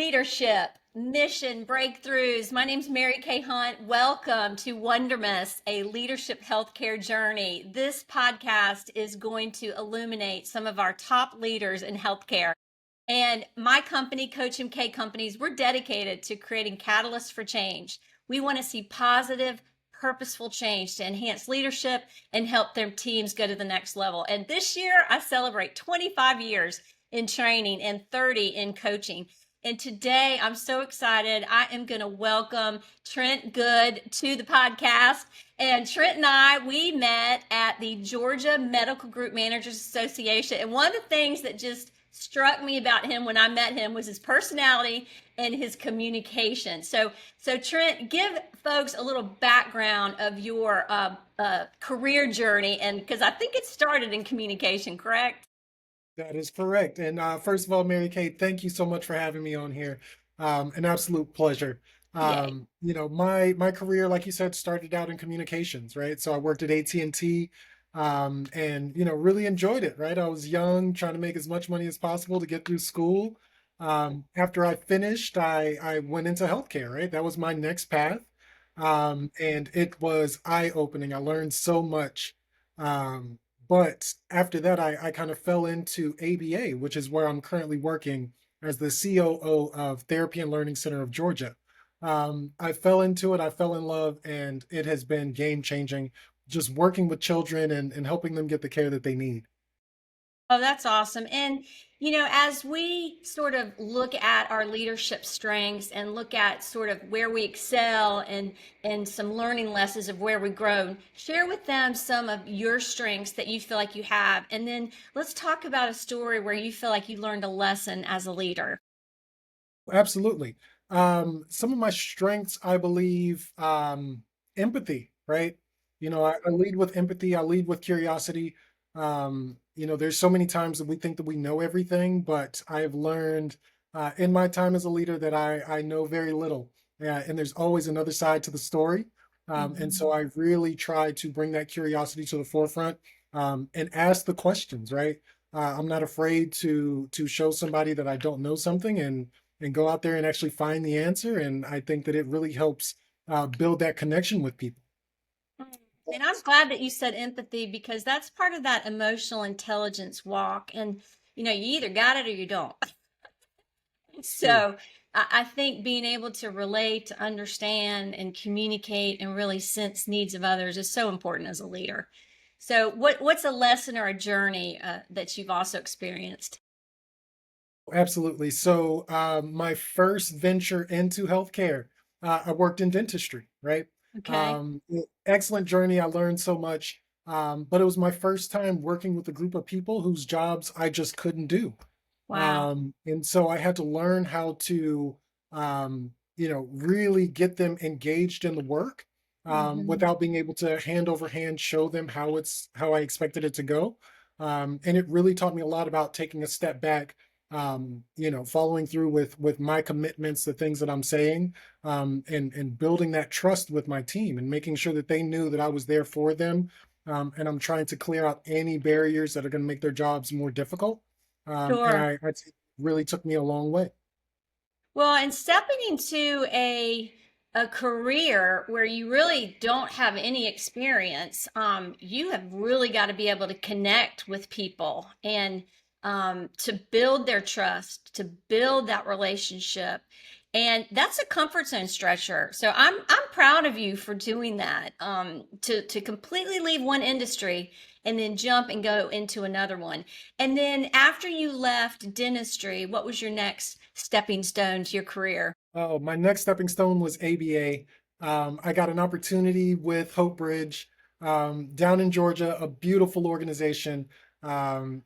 leadership, mission, breakthroughs. My name's Merikay Hunt. Welcome to Wondermous, a leadership healthcare journey. This podcast is going to illuminate some of our top leaders in healthcare. And my company, Coach MK Companies, we're dedicated to creating catalysts for change. We want to see positive, purposeful change to enhance leadership and help their teams go to the next level. And this year, I celebrate 25 years in training and 30 in coaching. And today, I'm so excited. I am going to welcome Trent Goode to the podcast. And Trent and I, we met at the Georgia Medical Group Managers Association. And one of the things that just struck me about him when I met him was his personality and his communication. So Trent, give folks a little background of your career journey, and because I think it started in communication, correct? That is correct. And first of all, Mary Kate, thank you so much for having me on here. An absolute pleasure. Yay. My career, like you said, started out in communications, right? So I worked at AT&T, and really enjoyed it, right? I was young, trying to make as much money as possible to get through school. After I finished, I went into healthcare, right? That was my next path. And it was eye-opening. I learned so much. Um, but after that, I kind of fell into ABA, which is where I'm currently working as the COO of Therapy and Learning Center of Georgia. I fell into it, I fell in love, and it has been game changing just working with children and helping them get the care that they need. Oh, that's awesome. And, as we sort of look at our leadership strengths and look at sort of where we excel and some learning lessons of where we've grown, share with them some of your strengths that you feel like you have. And then let's talk about a story where you feel like you learned a lesson as a leader. Absolutely. Some of my strengths, I believe, empathy, right? I lead with empathy, I lead with curiosity. There's so many times that we think that we know everything, but I've learned in my time as a leader that I know very little. And there's always another side to the story. And Mhm. so I really try to bring that curiosity to the forefront, and ask the questions, right? I'm not afraid to show somebody that I don't know something and go out there and actually find the answer. And I think that it really helps build that connection with people. And I'm glad that you said empathy because that's part of that emotional intelligence walk. And, you either got it or you don't. True. So I think being able to relate, to understand, and communicate and really sense needs of others is so important as a leader. So, what's a lesson or a journey that you've also experienced? Absolutely. So, my first venture into healthcare, I worked in dentistry, right? Okay. Excellent journey. I learned so much. But it was my first time working with a group of people whose jobs I just couldn't do. Wow. And so I had to learn how to, really get them engaged in the work, Hmm. without being able to hand over hand show them how I expected it to go. And it really taught me a lot about taking a step back, following through with my commitments, the things that I'm saying, and building that trust with my team and making sure that they knew that I was there for them. And I'm trying to clear out any barriers that are going to make their jobs more difficult. And Sure. I think it really took me a long way. Well, and stepping into a career where you really don't have any experience, you have really got to be able to connect with people and to build their trust, to build that relationship. And that's a comfort zone stretcher. So I'm proud of you for doing that. To completely leave one industry and then jump and go into another one. And then after you left dentistry, what was your next stepping stone to your career? Oh, my next stepping stone was ABA. I got an opportunity with Hope Bridge, down in Georgia, a beautiful organization. I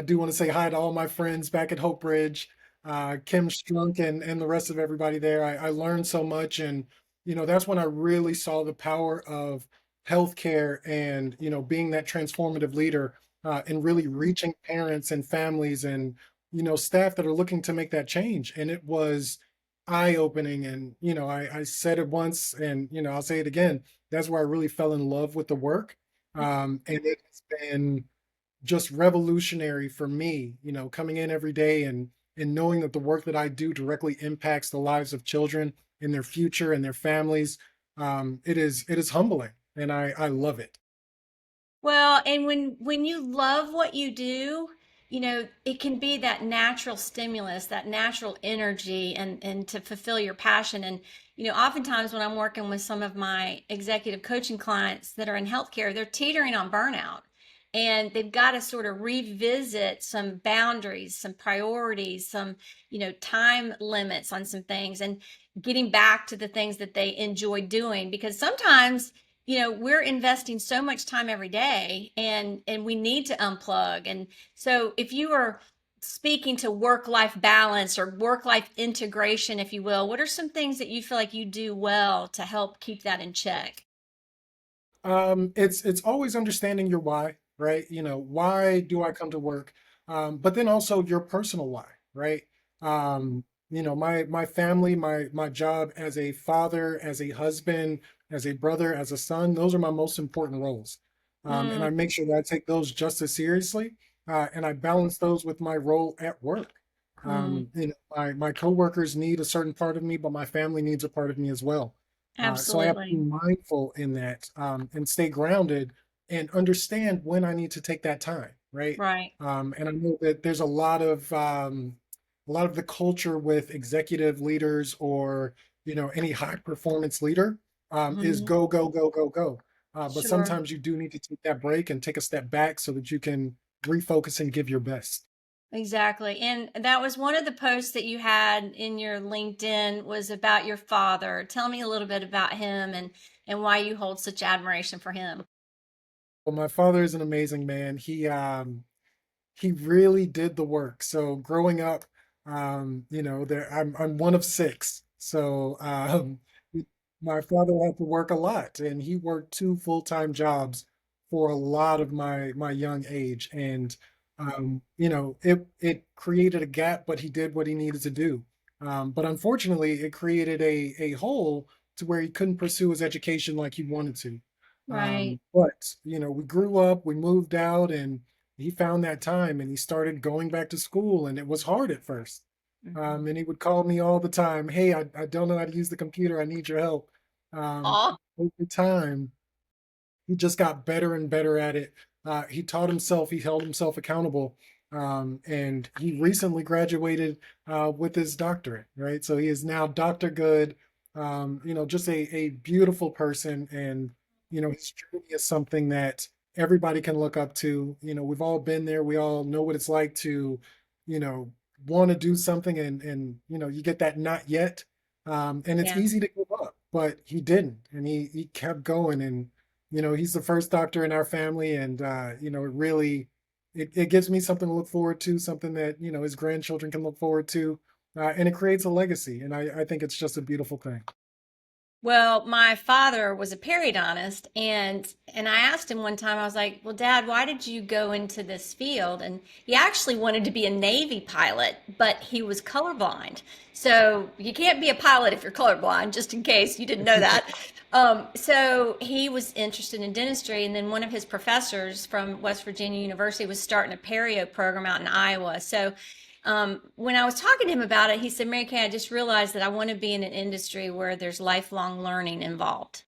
do want to say hi to all my friends back at Hope Bridge, Kim Strunk and the rest of everybody there. I learned so much. And, that's when I really saw the power of healthcare and, being that transformative leader, and really reaching parents and families and, staff that are looking to make that change. And it was eye-opening. And I said it once, and I'll say it again. That's where I really fell in love with the work. And it's been just revolutionary for me, coming in every day and knowing that the work that I do directly impacts the lives of children in their future and their families, it is humbling, and I love it. Well, and when you love what you do, it can be that natural stimulus, that natural energy and to fulfill your passion. And oftentimes when I'm working with some of my executive coaching clients that are in healthcare, they're teetering on burnout. And they've got to sort of revisit some boundaries, some priorities, some, time limits on some things and getting back to the things that they enjoy doing. Because sometimes we're investing so much time every day and we need to unplug. And so if you are speaking to work life balance or work life integration, if you will, what are some things that you feel like you do well to help keep that in check? It's always understanding your why, right? Why do I come to work? But then also your personal why, right? My family, my job as a father, as a husband, as a brother, as a son, those are my most important roles. And Mm, I make sure that I take those just as seriously, and I balance those with my role at work. mm, My coworkers need a certain part of me, but my family needs a part of me as well. So I have to be absolutely. mindful in that, and stay grounded and understand when I need to take that time, right? Right. And I know that there's a lot of the culture with executive leaders or any high performance leader, is Mhm. go go go go go. But Sure. sometimes you do need to take that break and take a step back so that you can refocus and give your best. Exactly. And that was one of the posts that you had in your LinkedIn was about your father. Tell me a little bit about him and why you hold such admiration for him. Well, my father is an amazing man. He really did the work. So growing up, I'm one of six. So my father had to work a lot, and he worked two full-time jobs for a lot of my young age. And it created a gap, but he did what he needed to do. But unfortunately, it created a hole to where he couldn't pursue his education like he wanted to. Right. But we grew up, we moved out, and he found that time and he started going back to school, and it was hard at first. Mhm. And he would call me all the time, hey, I don't know how to use the computer, I need your help. Aw. Over time he just got better and better at it. He taught himself, he held himself accountable, and he recently graduated with his doctorate, right? So he is now Dr. Good, just a beautiful person. And, his journey is something that everybody can look up to. We've all been there. We all know what it's like to, you know, want to do something and, you get that not yet. And it's Yeah. easy to give up, but he didn't. And he kept going. And, he's the first doctor in our family, and it gives me something to look forward to, something that his grandchildren can look forward to, and it creates a legacy, and I think it's just a beautiful thing. Well, my father was a periodontist, and I asked him one time, I was like, "Well, Dad, why did you go into this field?" And he actually wanted to be a Navy pilot, but he was colorblind. So you can't be a pilot if you're colorblind, just in case you didn't know that. So he was interested in dentistry, and then one of his professors from West Virginia University was starting a perio program out in Iowa. So when I was talking to him about it, he said, Mary Kay, I just realized that I want to be in an industry where there's lifelong learning involved.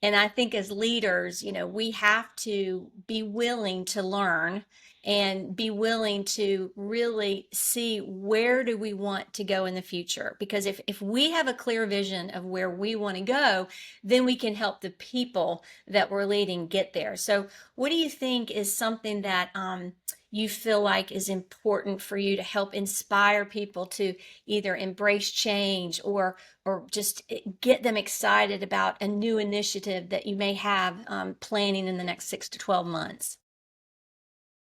And I think as leaders, we have to be willing to learn and be willing to really see where do we want to go in the future. Because if we have a clear vision of where we want to go, then we can help the people that we're leading get there. So what do you think is something that you feel like is important for you to help inspire people to either embrace change or just get them excited about a new initiative that you may have planning in the next 6 to 12 months?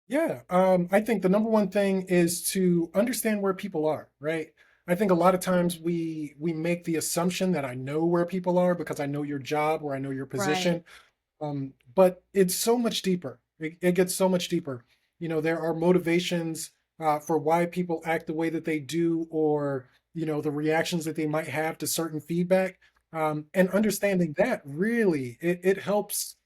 Yeah, I think the number one thing is to understand where people are, right? I think a lot of times we make the assumption that I know where people are because I know your job or I know your Right, position. But it's so much deeper. It gets so much deeper. There are motivations for why people act the way that they do, or the reactions that they might have to certain feedback. And understanding that really it helps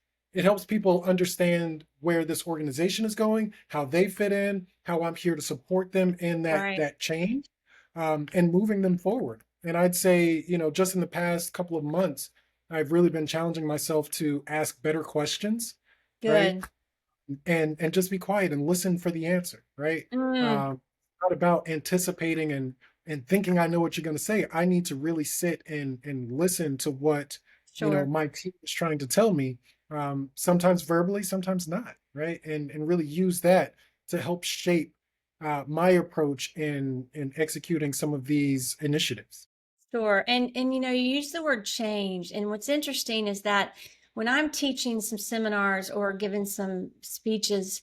people understand where this organization is going, how they fit in, how I'm here to support them in that right. that change. and moving them forward. And I'd say, just in the past couple of months, I've really been challenging myself to ask better questions, right? Good. And just be quiet and listen for the answer, right? Mm, Not about anticipating and thinking I know what you're going to say. I need to really sit and listen to what sure. my team is trying to tell me. Sometimes verbally, sometimes not, right? And really use that to help shape my approach in executing some of these initiatives. Sure. And you use the word change. And what's interesting is that when I'm teaching some seminars or giving some speeches,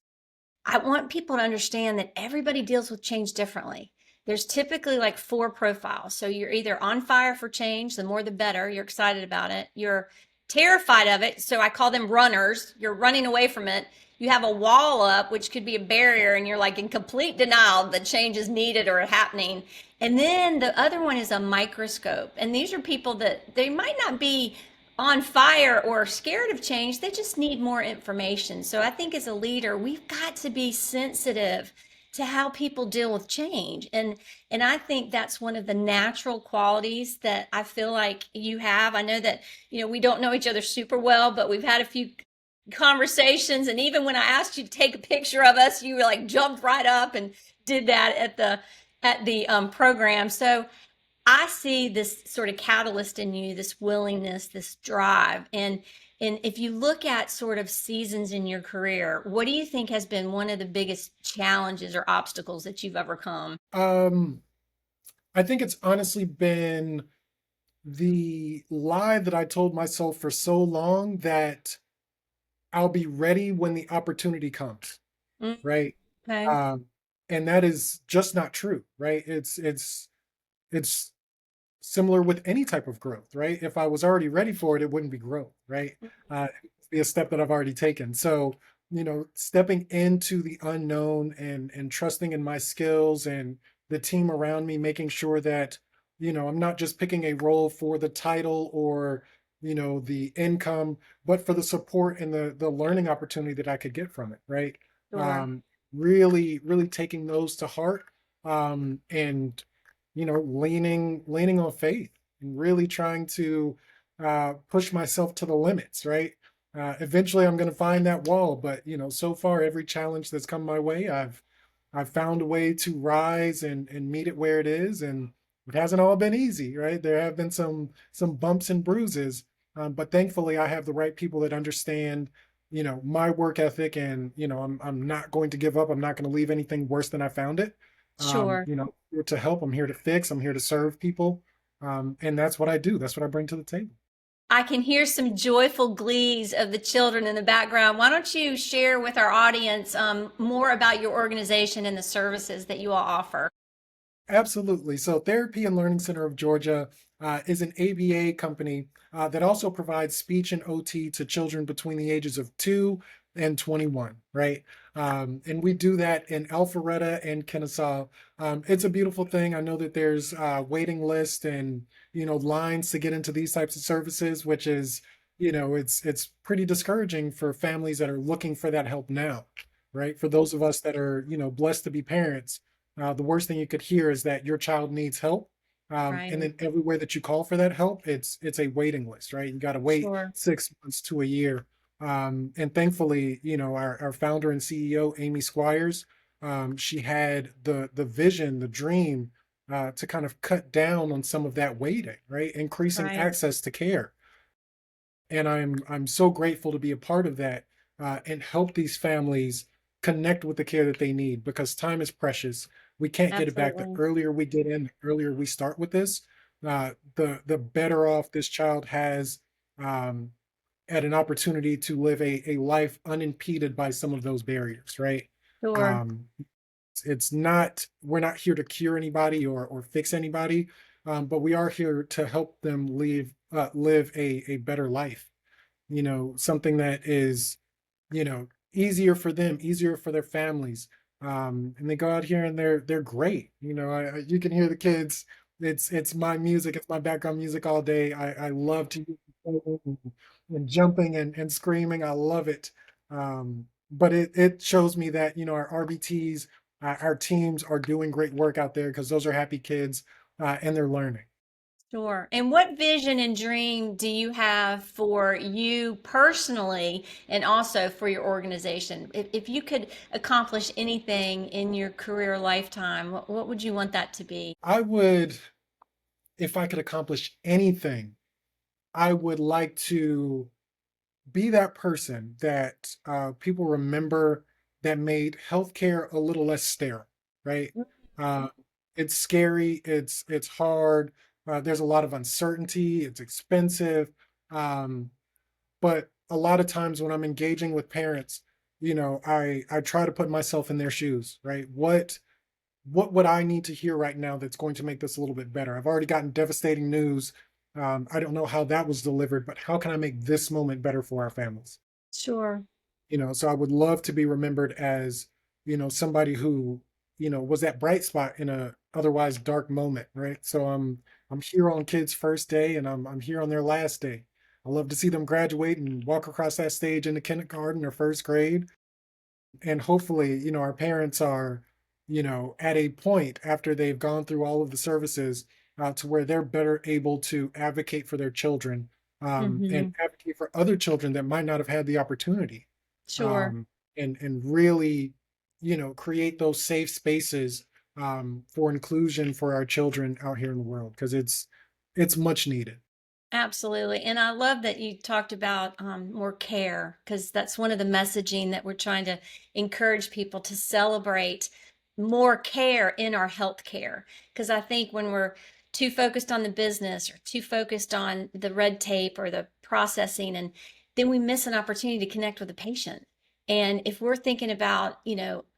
I want people to understand that everybody deals with change differently. There's typically like four profiles. So you're either on fire for change, the more the better, you're excited about it. You're terrified of it. So I call them runners. You're running away from it. You have a wall up, which could be a barrier, and you're like in complete denial that change is needed or happening. And then the other one is a microscope. And these are people that they might not be on fire or scared of change. They just need more information. So I think as a leader, we've got to be sensitive to how people deal with change. And I think that's one of the natural qualities that I feel like you have. I know that, we don't know each other super well, but we've had a few conversations, and even when I asked you to take a picture of us, you like jumped right up and did that at the program. So I see this sort of catalyst in you, this willingness, this drive. And if you look at sort of seasons in your career, what do you think has been one of the biggest challenges or obstacles that you've overcome? Um, I think it's honestly been the lie that I told myself for so long that I'll be ready when the opportunity comes, Mm, right? okay. Um, and that is just not true, right? It's similar with any type of growth, right? If I was already ready for it, it wouldn't be growth, right? It'd be a step that I've already taken. So, stepping into the unknown and trusting in my skills and the team around me, making sure that, I'm not just picking a role for the title or, the income, but for the support and the learning opportunity that I could get from it, right? Sure. Um, really, really taking those to heart, and leaning on faith and really trying to push myself to the limits, right? Eventually, I'm going to find that wall, but so far, every challenge that's come my way, I've found a way to rise and meet it where it is, and it hasn't all been easy, right? There have been some bumps and bruises, but thankfully, I have the right people that understand, my work ethic, and I'm not going to give up. I'm not going to leave anything worse than I found it. Sure. I'm here to help. I'm here to fix. I'm here to serve people. And that's what I do. That's what I bring to the table. I can hear some joyful glees of the children in the background. Why don't you share with our audience more about your organization and the services that you all offer? Absolutely. So, Therapy and Learning Center of Georgia is an ABA company that also provides speech and OT to children between the ages of 2 and 21, right? And we do that in Alpharetta and Kennesaw. It's a beautiful thing. I know that there's waiting list and lines to get into these types of services, which is it's pretty discouraging for families that are looking for that help now, right? For those of us that are blessed to be parents, the worst thing you could hear is that your child needs help. And Right. then everywhere that you call for that help, it's a waiting list, right? You got to wait Sure. 6 months to a year. And thankfully, our founder and CEO, Amy Squires, she had the vision, the dream, to kind of cut down on some of that waiting, right? Increasing Right. access to care. And I'm so grateful to be a part of that, and help these families connect with the care that they need, because time is precious. We can't get it back. The Absolutely. earlier we get in, the earlier we start with this, the better off this child has, um, at an opportunity to live a life unimpeded by some of those barriers, right? Sure. Um, it's not, we're not here to cure anybody or fix anybody, but we are here to help them live a better life. Something that is, easier for them, easier for their families. And they go out here and they're great. You can hear the kids. It's my music. It's my background music all day. I love to use the phone and jumping and screaming. I love it. But it shows me that our RBTs our teams are doing great work out there because those are happy kids and they're learning. Sure. And what vision and dream do you have for you personally and also for your organization? If you could accomplish anything in your career lifetime, what would you want that to be? I would, if I could accomplish anything, I would like to be that person that people remember that made healthcare a little less sterile, right? Uh, it's scary, it's hard, there's a lot of uncertainty, it's expensive, um, but a lot of times when I'm engaging with parents, I try to put myself in their shoes, right? What would I need to hear right now that's going to make this a little bit better? I've already gotten devastating news. I don't know how that was delivered, but how can I make this moment better for our families? Sure. So I would love to be remembered as, somebody who, was that bright spot in a otherwise dark moment, right? So I'm here on kids' first day and I'm here on their last day. I love to see them graduate and walk across that stage into kindergarten or first grade, and hopefully, our parents are, at a point after they've gone through all of the services to where they're better able to advocate for their children, and Hmm. advocate for other children that might not have had the opportunity, Sure. um, and really, create those safe spaces for inclusion for our children out here in the world because it's much needed. Absolutely. And I love that you talked about more care because that's one of the messaging that we're trying to encourage people to celebrate more care in our health care. Because I think when we're too focused on the business or too focused on the red tape or the processing, and then we miss an opportunity to connect with the patient. And if we're thinking about,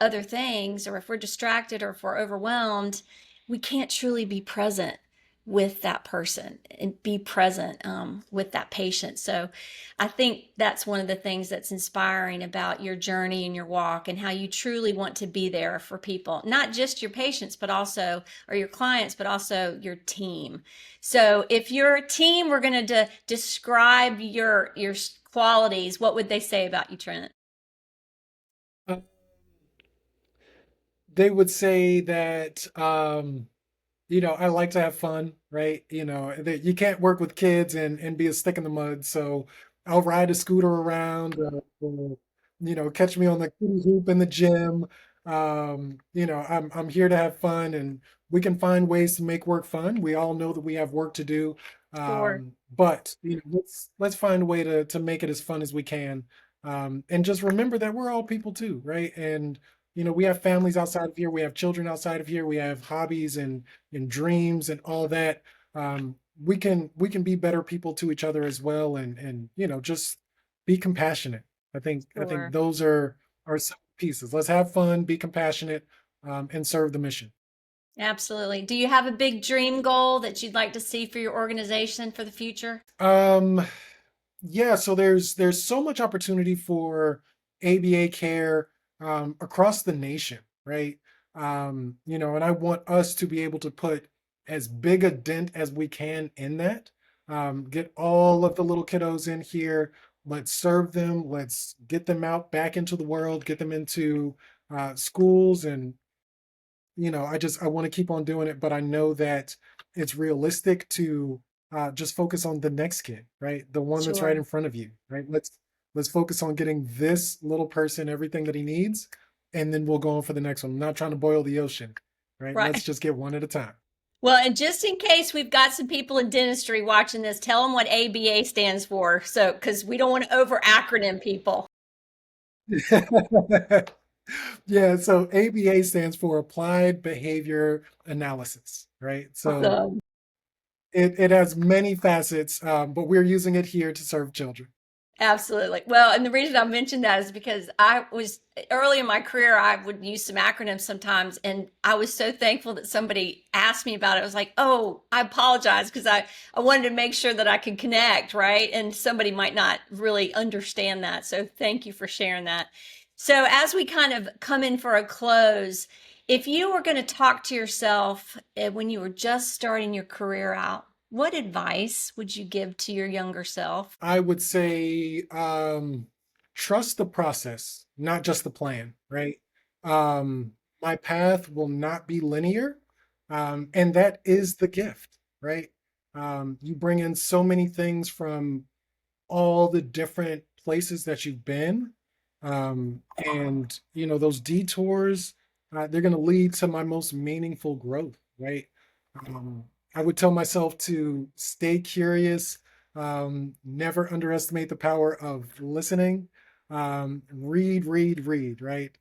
other things, or if we're distracted or if we're overwhelmed, we can't truly be present with that person and be present with that patient. So I think that's one of the things that's inspiring about your journey and your walk and how you truly want to be there for people, not just your patients, but also, or your clients, but also your team. So if your team were going to describe your qualities, what would they say about you, Trent? Uh, they would say that I like to have fun, right? That you can't work with kids and be a stick in the mud. So I'll ride a scooter around, or, catch me on the kitty hoop in the gym. I'm here to have fun, and we can find ways to make work fun. We all know that we have work to do, Sure. but let's find a way to make it as fun as we can, and just remember that we're all people too, right? And we have families outside of here, we have children outside of here, we have hobbies and dreams and all that. We can be better people to each other as well, and just be compassionate. I think Sure. those are some pieces. Let's have fun, be compassionate, and serve the mission. Absolutely. Do you have a big dream goal that you'd like to see for your organization for the future? Um, Yeah, so there's so much opportunity for ABA care across the nation, right? And I want us to be able to put as big a dent as we can in that. Get all of the little kiddos in here. Let's serve them. Let's get them out back into the world. Get them into schools, and I want to keep on doing it, but I know that it's realistic to just focus on the next kid, right? The one that's right Sure. in front of you, right? Let's focus on getting this little person everything that he needs, and then we'll go on for the next one. I'm not trying to boil the ocean, right? Let's Right. just get one at a time. Well, and just in case we've got some people in dentistry watching this, tell them what ABA stands for. So, because we don't want to over acronym people. Yeah, so ABA stands for Applied Behavior Analysis, right? So Awesome. it has many facets, but we're using it here to serve children. Absolutely. Well, and the reason I mentioned that is because I was early in my career, I would use some acronyms sometimes, and I was so thankful that somebody asked me about it. I was like, oh, I apologize because I wanted to make sure that I could connect, right? And somebody might not really understand that. So thank you for sharing that. So as we kind of come in for a close, if you were going to talk to yourself when you were just starting your career out, what advice would you give to your younger self? I would say trust the process, not just the plan, right? Um, my path will not be linear. And that is the gift, right? You bring in so many things from all the different places that you've been. And, those detours, they're going to lead to my most meaningful growth, right? Um, I would tell myself to stay curious, never underestimate the power of listening, read, read, read, right?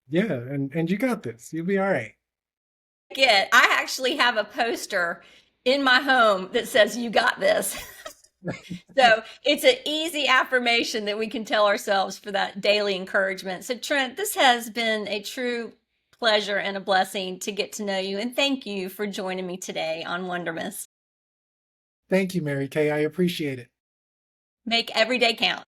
Yeah, and you got this. You'll be all right. I actually have a poster in my home that says, "You got this." So it's an easy affirmation that we can tell ourselves for that daily encouragement. So, Trent, this has been a true pleasure and a blessing to get to know you. And thank you for joining me today on Wondermous. Thank you, Mary Kay. I appreciate it. Make every day count.